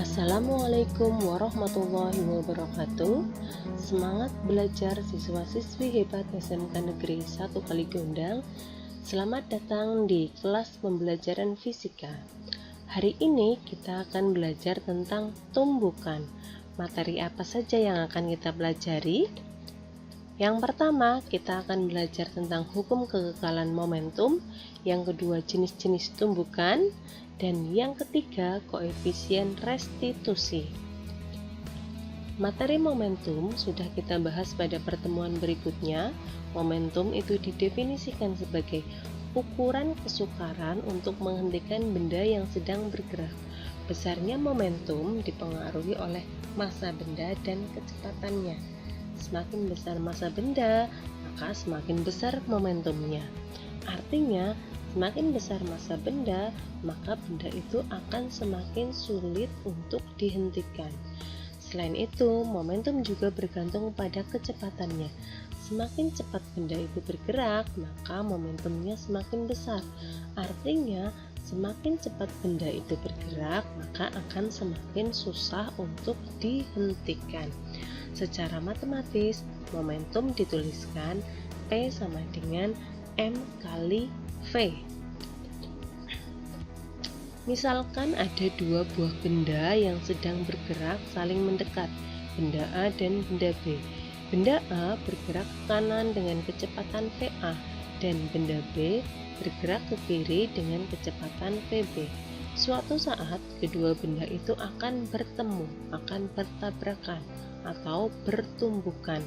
Assalamualaikum warahmatullahi wabarakatuh. Semangat belajar siswa-siswi hebat SMK Negeri 1 Kaligondang. Selamat datang di kelas pembelajaran fisika. Hari ini kita akan belajar tentang tumbukan. Materi apa saja yang akan kita pelajari? Yang pertama, kita akan belajar tentang hukum kekekalan momentum. Yang kedua, jenis-jenis tumbukan. Dan yang ketiga, koefisien restitusi. Materi momentum sudah kita bahas pada pertemuan berikutnya. Momentum itu didefinisikan sebagai ukuran kesukaran untuk menghentikan benda yang sedang bergerak. Besarnya momentum dipengaruhi oleh massa benda dan kecepatannya. Semakin besar massa benda, maka semakin besar momentumnya. Artinya, semakin besar massa benda, maka benda itu akan semakin sulit untuk dihentikan. Selain itu, momentum juga bergantung pada kecepatannya. Semakin cepat benda itu bergerak, maka momentumnya semakin besar. Artinya, semakin cepat benda itu bergerak, maka akan semakin susah untuk dihentikan. Secara matematis, momentum dituliskan P sama dengan M kali V. Misalkan ada dua buah benda yang sedang bergerak saling mendekat, benda A dan benda B. Benda A bergerak ke kanan dengan kecepatan VA dan benda B bergerak ke kiri dengan kecepatan VB. Suatu saat kedua benda itu akan bertemu, akan bertabrakan atau bertumbukan.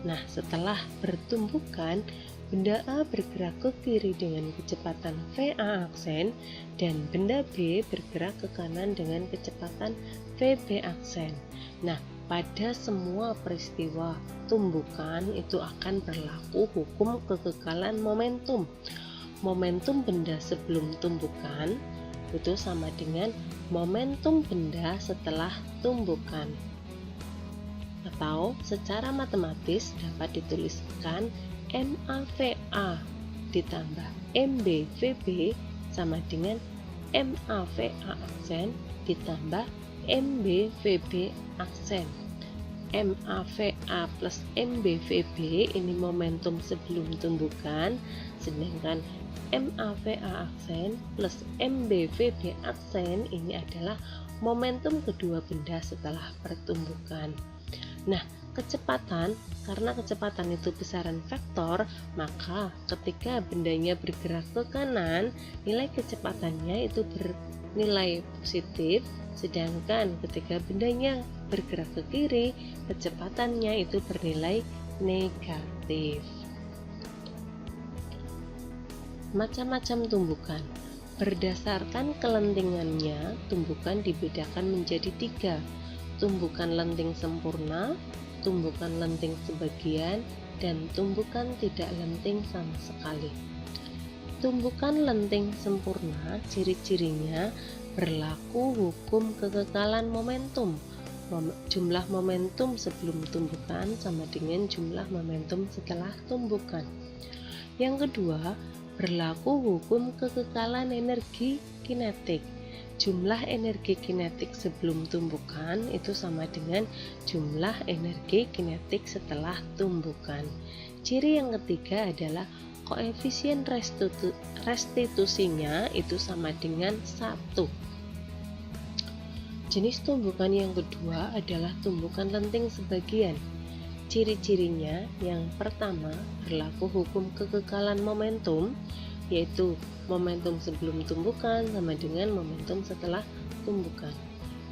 Nah, setelah bertumbukan, benda A bergerak ke kiri dengan kecepatan VA aksen dan benda B bergerak ke kanan dengan kecepatan VB aksen. Nah, pada semua peristiwa tumbukan itu akan berlaku hukum kekekalan momentum. Momentum benda sebelum tumbukan itu sama dengan momentum benda setelah tumbukan. Atau secara matematis dapat dituliskan MAVA ditambah MBVB sama dengan MAVA aksen ditambah MBVB aksen. MAVA plus MBVB ini momentum sebelum tumbukan, sedangkan MAVA aksen plus MBVB aksen ini adalah momentum kedua benda setelah pertumbukan. Nah, kecepatan, karena kecepatan itu besaran vektor, maka ketika bendanya bergerak ke kanan, nilai kecepatannya itu bernilai positif, sedangkan ketika bendanya bergerak ke kiri, kecepatannya itu bernilai negatif. Macam-macam tumbukan. Berdasarkan kelentingannya, tumbukan dibedakan menjadi 3. Tumbukan lenting sempurna, tumbukan lenting sebagian, dan tumbukan tidak lenting sama sekali. Tumbukan lenting sempurna, ciri-cirinya berlaku hukum kekekalan momentum. Jumlah momentum sebelum tumbukan sama dengan jumlah momentum setelah tumbukan. Yang kedua, berlaku hukum kekekalan energi kinetik. Jumlah energi kinetik sebelum tumbukan itu sama dengan jumlah energi kinetik setelah tumbukan. Ciri yang ketiga adalah koefisien restitusinya itu sama dengan 1. Jenis tumbukan yang kedua adalah tumbukan lenting sebagian. Ciri-cirinya yang pertama berlaku hukum kekekalan momentum, yaitu momentum sebelum tumbukan sama dengan momentum setelah tumbukan.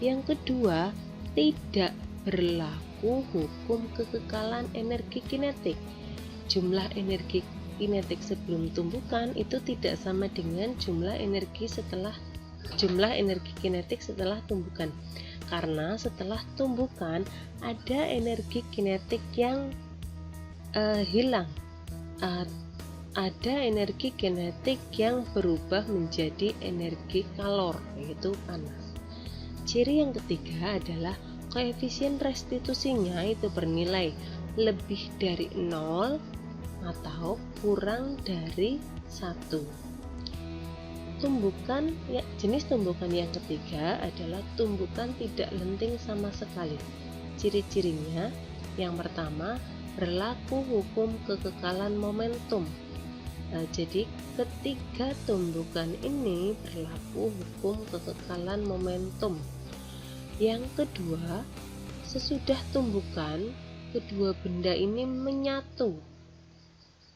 Yang kedua, tidak berlaku hukum kekekalan energi kinetik. Jumlah energi kinetik sebelum tumbukan itu tidak sama dengan jumlah energi kinetik setelah tumbukan. Karena setelah tumbukan ada energi kinetik yang hilang. Ada energi kinetik yang berubah menjadi energi kalor, yaitu panas. Ciri yang ketiga adalah koefisien restitusinya itu bernilai lebih dari 0 atau kurang dari 1. Jenis tumbukan yang ketiga adalah tumbukan tidak lenting sama sekali. Ciri-cirinya, yang pertama, berlaku hukum kekekalan momentum. Jadi ketiga tumbukan ini berlaku hukum kekekalan momentum. Yang kedua, sesudah tumbukan, kedua benda ini menyatu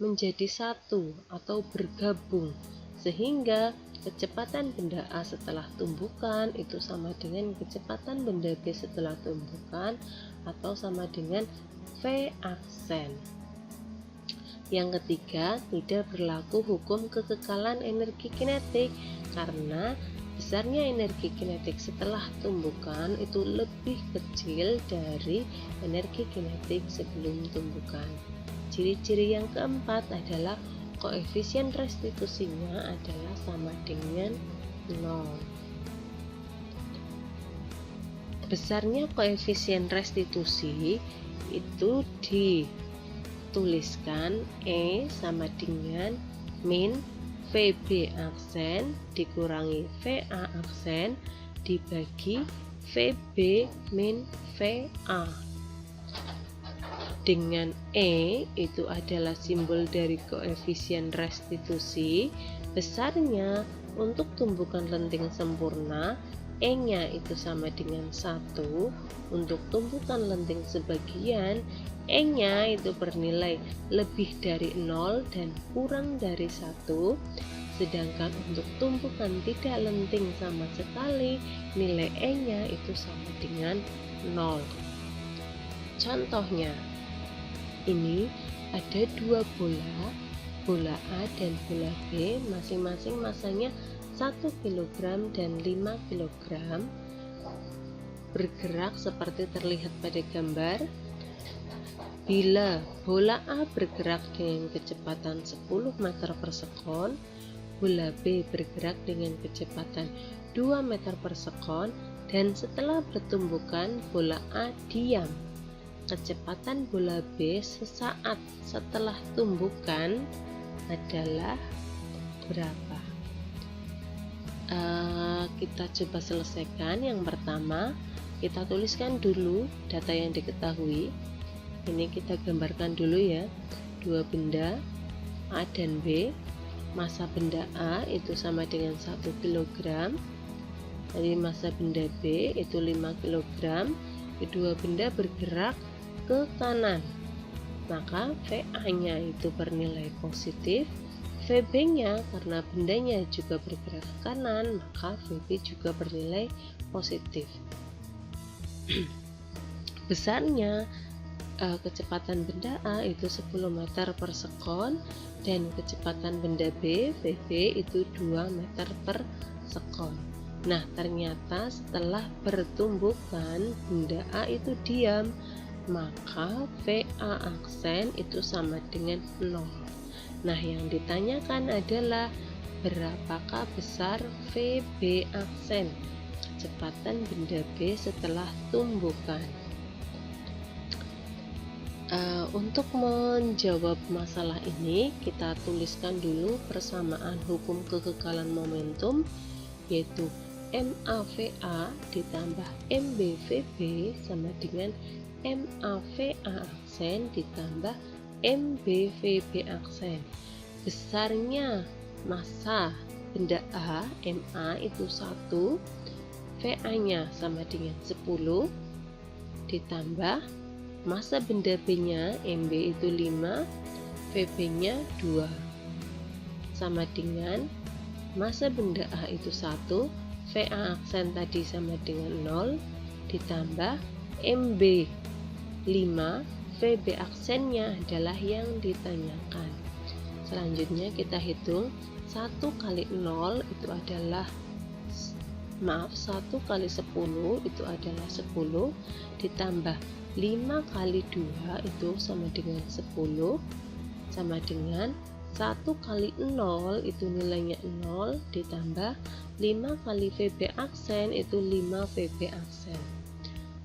menjadi satu atau bergabung, sehingga kecepatan benda A setelah tumbukan itu sama dengan kecepatan benda B setelah tumbukan atau sama dengan V aksen. Yang ketiga, tidak berlaku hukum kekekalan energi kinetik karena besarnya energi kinetik setelah tumbukan itu lebih kecil dari energi kinetik sebelum tumbukan. Ciri-ciri yang keempat adalah koefisien restitusinya adalah sama dengan 0. Besarnya koefisien restitusi itu dituliskan E sama dengan min VB aksen dikurangi VA aksen dibagi VB min VA. Dengan E itu adalah simbol dari koefisien restitusi. Besarnya untuk tumbukan lenting sempurna, E-nya itu sama dengan 1. Untuk tumbukan lenting sebagian, E-nya itu bernilai lebih dari 0 dan kurang dari 1. Sedangkan untuk tumbukan tidak lenting sama sekali, nilai E-nya itu sama dengan 0. Contohnya, ini ada dua bola A dan bola B, masing-masing masanya 1 kg dan 5 kg, bergerak seperti terlihat pada gambar. Bila bola A bergerak dengan kecepatan 10 meter per sekon, bola B bergerak dengan kecepatan 2 meter per sekon, dan setelah bertumbukan bola A diam. Kecepatan bola B sesaat setelah tumbukan adalah berapa? Kita coba selesaikan. Yang pertama, kita tuliskan dulu data yang diketahui. Ini kita gambarkan dulu ya. Dua benda A dan B. Massa benda A itu sama dengan 1 kg. Jadi massa benda B itu 5 kg. Kedua benda bergerak ke kanan, maka VA-nya itu bernilai positif. VB-nya karena bendanya juga bergerak ke kanan, maka VB juga bernilai positif. Besarnya kecepatan benda A itu 10 meter per sekon dan kecepatan benda B, VB itu 2 meter per sekon. Nah, ternyata setelah bertumbukan benda A itu diam, maka VA aksen itu sama dengan 0. Nah, yang ditanyakan adalah berapakah besar VB aksen, kecepatan benda B setelah tumbukan. Untuk menjawab masalah ini, kita tuliskan dulu persamaan hukum kekekalan momentum, yaitu MAVA ditambah MBVB sama dengan MAVA aksen ditambah MBVB aksen. Besarnya massa benda A, MA itu 1, VA-nya sama dengan 10, ditambah massa benda B-nya, MB itu 5, VB-nya 2, sama dengan massa benda A itu 1, VA aksen tadi sama dengan 0, ditambah MB 5, VB aksennya adalah yang ditanyakan. Selanjutnya kita hitung 1 kali 0 itu adalah 1 kali 10 itu adalah 10, ditambah 5 kali 2 itu sama dengan 10, sama dengan 1 kali 0 itu nilainya 0, ditambah 5 kali VB aksen itu 5 VB aksen.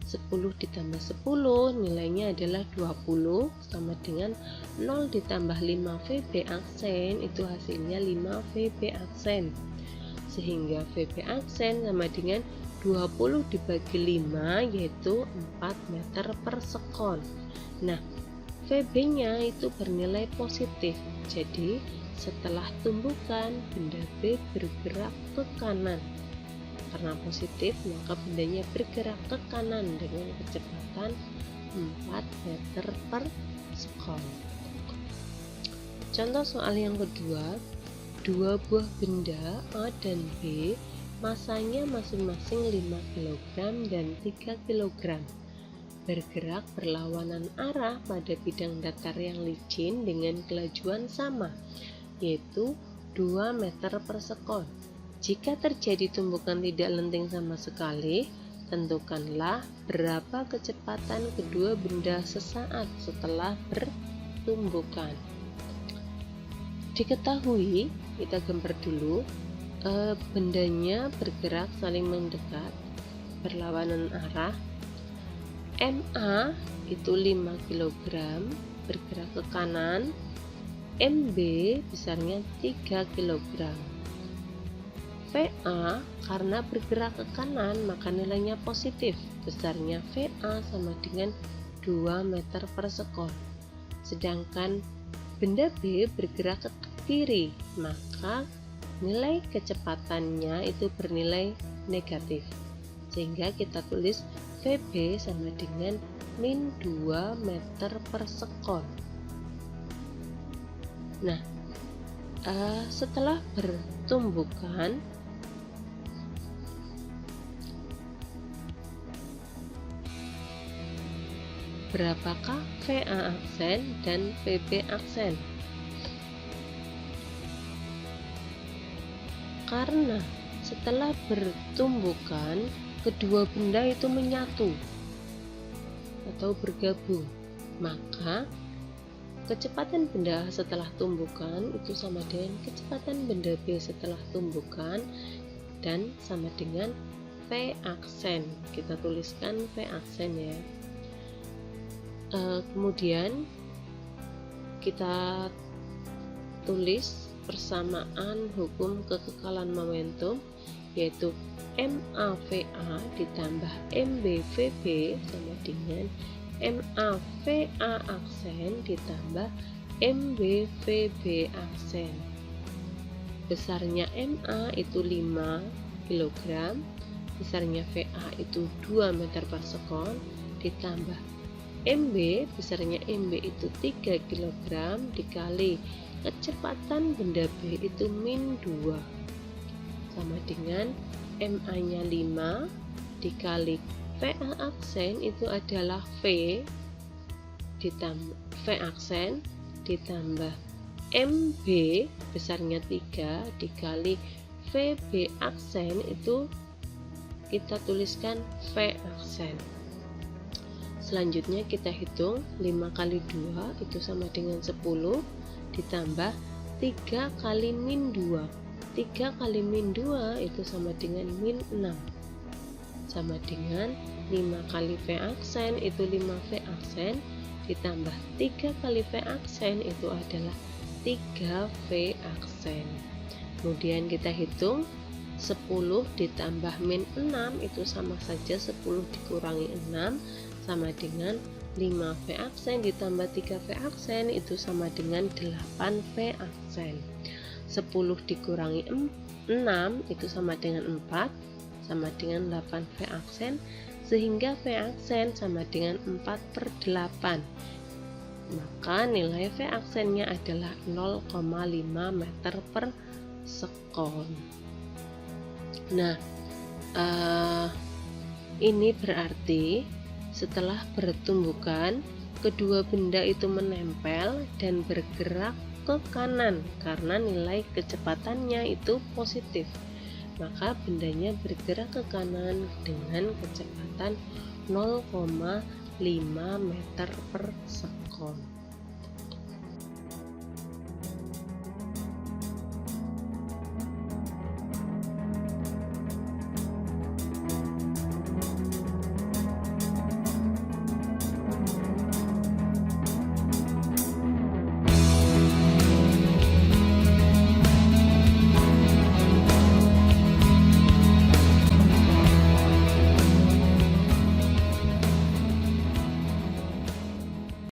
10 ditambah 10 nilainya adalah 20, sama dengan 0 ditambah 5 VB aksen itu hasilnya 5 VB aksen. sehingga VB aksen sama dengan 20 dibagi 5 yaitu 4 meter per sekon. Nah, VB-nya itu bernilai positif, jadi setelah tumbukan benda B bergerak ke kanan. Karena positif maka bendanya bergerak ke kanan dengan kecepatan 4 meter per sekon. Contoh soal yang kedua, dua buah benda A dan B masanya masing-masing 5 kg dan 3 kg bergerak berlawanan arah pada bidang datar yang licin dengan kelajuan sama, yaitu 2 meter per sekon. Jika terjadi tumbukan tidak lenting sama sekali, tentukanlah berapa kecepatan kedua benda sesaat setelah bertumbukan. Diketahui, kita gambar dulu, bendanya bergerak saling mendekat berlawanan arah. MA itu 5 kg bergerak ke kanan, MB besarnya 3 kg. VA karena bergerak ke kanan maka nilainya positif, besarnya VA sama dengan 2 meter per sekon. Sedangkan benda B bergerak ke kiri, maka nilai kecepatannya itu bernilai negatif. Sehingga kita tulis VB sama dengan min 2 meter per sekon. Nah, setelah bertumbukan, berapakah VA aksen dan VB aksen? Karena setelah bertumbukan kedua benda itu menyatu atau bergabung, maka kecepatan benda A setelah tumbukan itu sama dengan kecepatan benda B setelah tumbukan dan sama dengan V aksen. Kita tuliskan V aksen ya. Kemudian kita tulis persamaan hukum kekekalan momentum, yaitu MAVA ditambah MBVB sama dengan MAVA aksen ditambah MBVB aksen. Besarnya MA itu 5 kg, besarnya VA itu 2 meter per sekon, ditambah MB, besarnya MB itu 3 kg dikali kecepatan benda B itu min 2 sama dengan MA nya 5 dikali VA aksen itu adalah V ditambah V aksen ditambah MB besarnya 3 dikali VB aksen itu kita tuliskan V aksen. Selanjutnya kita hitung 5 kali 2 itu sama dengan 10 ditambah 3 kali min 2. 3 kali min 2 itu sama dengan min 6. Sama dengan 5 kali V aksen itu 5 V aksen ditambah 3 kali V aksen itu adalah 3 V aksen. Kemudian kita hitung 10 ditambah min 6 itu sama saja 10 dikurangi 6 sama dengan 5 V aksen ditambah 3 V aksen itu sama dengan 8 V aksen. 10 dikurangi 6 itu sama dengan 4 sama dengan 8 V aksen, sehingga V aksen sama dengan 4/8. Maka nilai V aksennya adalah 0,5 meter per sekon. Nah, ini berarti setelah bertumbukan kedua benda itu menempel dan bergerak ke kanan karena nilai kecepatannya itu positif, maka bendanya bergerak ke kanan dengan kecepatan 0,5 meter per sekon.